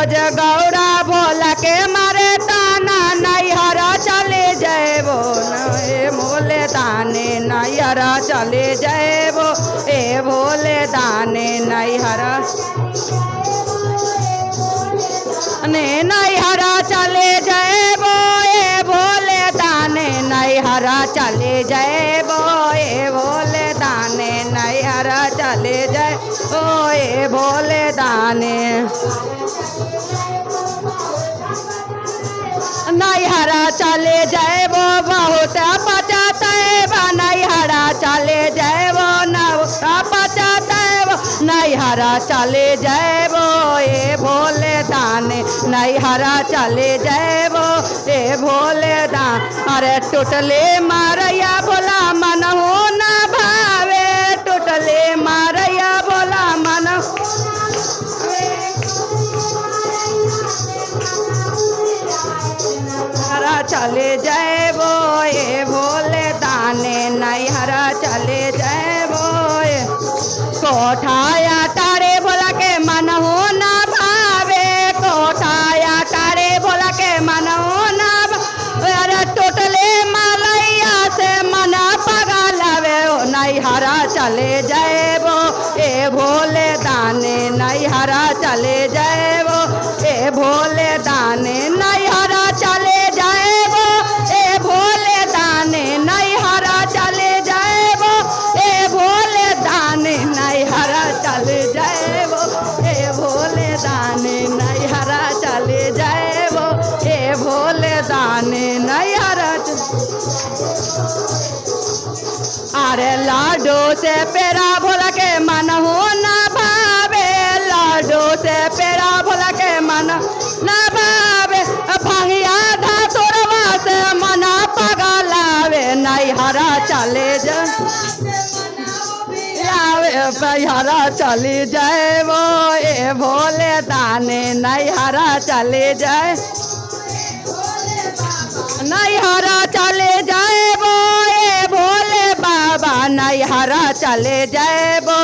रोज गौरा भोला के मारे ताना नैहरा चले जाबो ए भोले दाने नैहरा चले जाबो ए भोले दाने नैहरा नैहरा चले जाबो ए भोले दाने नैहरा चले जाबो ए भोले दाने नैहरा चले जाबो ए भोले दाने नैहरा चले जाबो बहुत पचातैबा नैहरा चले जाबो पचातैबा नैहरा चले जाबो ए भोले दाने नैहरा चले जाबो ए भोले दान अरे टूटले मारैया भोला मन हो ना भावे टूटले मारैया भोला मन नैहरा चले जाबो ए भोले दाने नैहरा चले जाबो कोठाया तारे भोला के मन हो ना भावे कोठाया तारे भोला के मन हो ना अरे टोटले मालैया से मना पगलावे नैहरा चले जाबो ए भोले दाने नैहरा चले जाबो ए भोले दाने नैहरा चले जाबो ए भोले दाने नैहरा चले जाबो ए भोले दाने नैहरा चले जाबो ए भोले दाने नैहरा चले जाबो ए भोले दाने नैहरा अरे लाडो से पेरा भोला के मन हो ना भावे लाडो से पेरा भोला के मन ना भावे भांगिया धा तोरवा से मना पगलावे नैहरा चले नैहरा चले जाबो ए भोले दाने नैहरा चले जाए नैहरा चले जाबो ए भोले बाबा नैहरा चले जाबो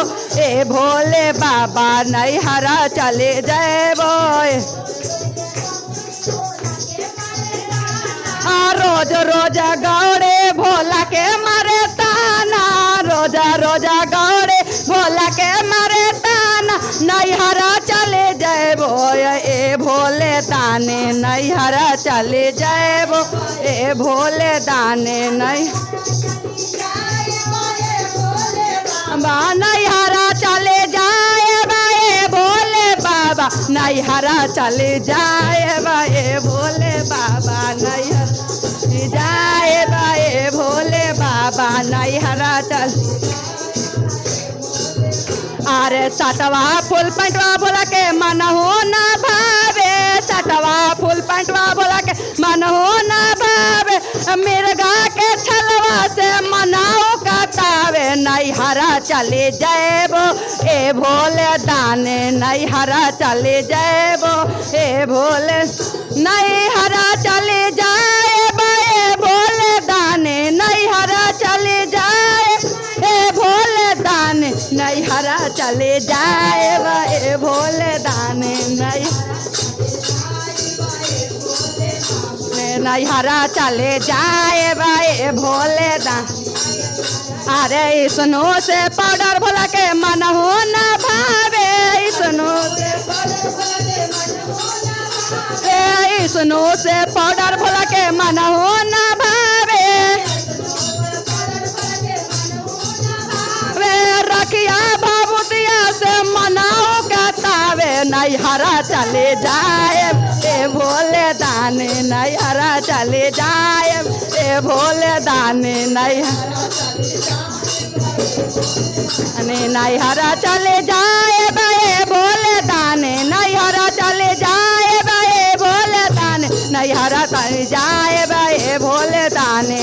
ए भोले बाबा नैहरा चले जाबो रोज रोज गौरे भोला के मारे ताना रोजा रोजा गौरे भोला के मारे ताना नैहरा चले जाबो ए भोले दाने नैहरा चले जाबो ए भोले दाने नैहरा चले जाएबा ए भोले बाबा नैहरा चले जाएबा ए भोले बाबा नैहरा जाएबा ए भोले बाबा नैहरा चल अरे सटवा फुल पैंटवा भोला के मन हो ना भावे सटवा फुल पैंटवा भोला के मन हो ना भावे मिर्गा के छलवा से मनाओ कतावे नैहरा चले जाबो ए भोले दाने नैहरा चले जाबो ए भोले नैहरा चले जाएबा ए भोले दाने नैहरा चले जाए ए भोले दाने नैहरा चले जाएबा ए भोले दाने नैहरा चले जाएबा ए भोले दाने अरे इसनो से पाउडर भोला के मन हो ना भावे इसनो से पाउडर भोला के मन हो ना भावे वे रखिया बाबूतिया से मनाओ कतावे नैहरा चले जाए ए भोले दाने नैहरा चले जाए ए भोले दाने नैहरा चले जाए ए भोले दाने नैहरा चले जाए ए भोले दाने नैहरा चले जाए ए भोले दाने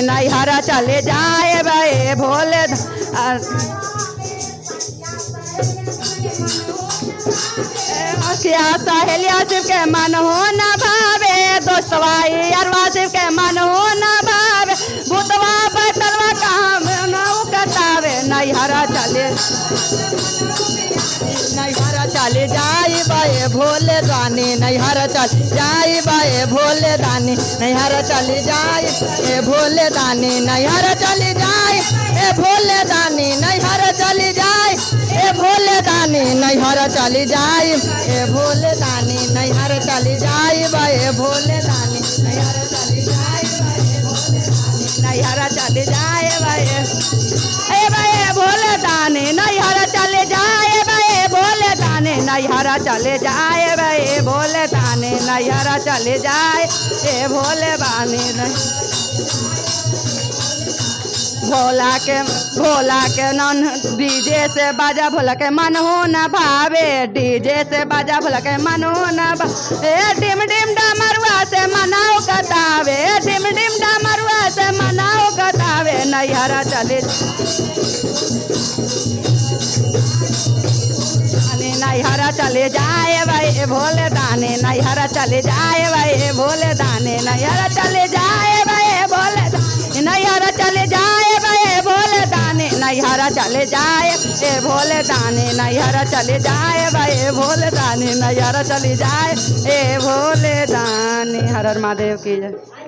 नैहरा चले जाए ए भोले सहेलिया शिव के मन हो न भावे दोस्तवा यारवा शिव के मन हो न भावे भूतवा बैठलवा कहाँ कतावे नैहरा चले चली जाई बाए भोले दानी नैहर चली जाई बाए भोले दानी नैहर चली जाई ए भोले दानी नैहर चली जाई ए भोले दानी नैहर चली जाई ए भोले दानी नैहर चली जाई ए भोले दानी नैहर चली जाई बाए भोले दानी नैहर चली जाई बाए भोले दानी नैहर चली जाए बाए ए बाए भोले दानी नैहर चले जाए बाए भोले दानी नैहर चले जाए बाए भोले दानी नैहर चले जाए ए भोले बानी भोला के नन डीजे से बाजा भोला के मन हो न भावे डीजे से बाजा भोला के मन हो न ए डिम डिम डमरुआ से मनाओ कतावे डिम डिम डमरुआ से मनाओ कतावे नैहरा चले नैहरा चले जाए भाई भोले दाने नैहरा चले जाए भाई भोले दाने नैहरा चले जाए भाई भोले नैहरा चले जाए भाई भोले दाने नैहरा चले जाए ए भोले दाने नैहरा चले जाए भाई भोले दाने नैहरा चले जाए ए भोले दाने हर हर महादेव की जय।